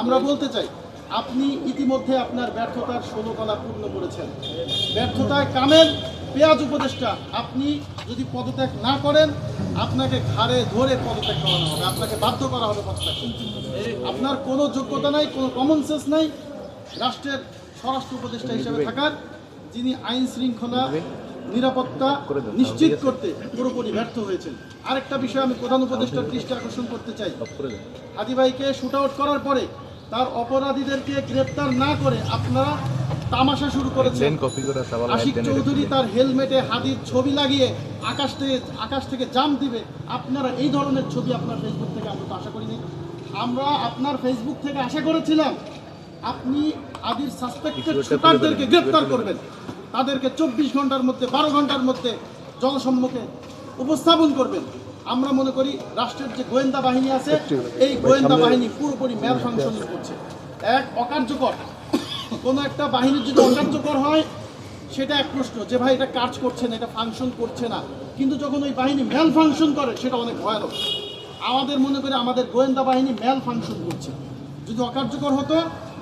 আমরা বলতে চাই, আপনি ইতিমধ্যে আপনার ব্যর্থতার 16 তলা পূর্ণ করেছেন। ব্যর্থতায় কামেল পেঁয়াজ উপদেষ্টা, আপনি যদি পদত্যাগ না করেন আপনাকে ঘাড়ে ধরে পদত্যাগ করানো হবে, আপনাকে বাধ্য করা হবে পদত্যাগ করতে। আপনার কোনো যোগ্যতা নাই, কোনো কমন সেন্স নাই রাষ্ট্রের স্বরাষ্ট্র উপদেষ্টা হিসেবে থাকার, যিনি আইন শৃঙ্খলা নিরাপত্তা নিশ্চিত করতে পুরোপুরি ব্যর্থ হয়েছেন। আরেকটা বিষয় আমি প্রধান উপদেষ্টার দৃষ্টি আকর্ষণ করতে চাই, হাদি ভাইকে শুট আউট করার পরে তার অপরাধীদেরকে গ্রেপ্তার না করে আপনারা তামাশা শুরু করেছেন। আশিক চৌধুরী তার হেলমেটে হাদির ছবি লাগিয়ে আকাশ থেকে জাম্প দিবে, আপনারা এই ধরনের ছবি আপনার ফেসবুক থেকে আমরা তো আশা করিনি। আমরা আপনার ফেসবুক থেকে আশা করেছিলাম আপনি হাদির সাসপেক্টেড শুটারদেরকে গ্রেপ্তার করবেন, তাদেরকে 24 ঘন্টার মধ্যে 12 ঘন্টার মধ্যে জনসম্মুখে উপস্থাপন করবেন। আমরা মনে করি রাষ্ট্রের যে গোয়েন্দা বাহিনী আছে, এই গোয়েন্দা বাহিনী পুরোপুরি ম্যাল ফাংশন করছে। এক অকার্যকর কোনো একটা বাহিনীর যদি অকার্যকর হয় সেটা এক প্রশ্ন, যে ভাই এটা কাজ করছে না, এটা ফাংশন করছে না, কিন্তু যখন ওই বাহিনী ম্যাল ফাংশন করে সেটা অনেক ভয়ানক। আমাদের মনে করি আমাদের গোয়েন্দা বাহিনী ম্যাল ফাংশন করছে। যদি অকার্যকর হতো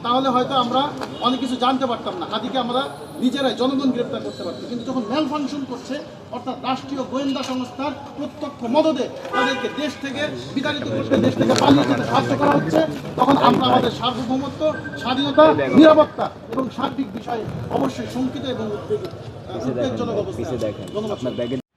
তাহলে হয়তো আমরা অনেক কিছু জানতে পারতাম না, হাদিকে আমরা নিজেরাই জনগণ গ্রেপ্তার করতে পারতাম। কিন্তু যখন ম্যাল ফাংশন করছে, অর্থাৎ রাষ্ট্রীয় গোয়েন্দা সংস্থার প্রত্যক্ষ মদদে তাদেরকে দেশ থেকে বিতাড়িত করতে, দেশ থেকে পালিয়ে যেতে বাধ্য করা হচ্ছে, তখন আমরা আমাদের সার্বভৌমত্ব, স্বাধীনতা, নিরাপত্তা এবং সার্বিক বিষয়ে অবশ্যই শঙ্কিত এবং উদ্বেগজনক অবস্থা। ধন্যবাদ।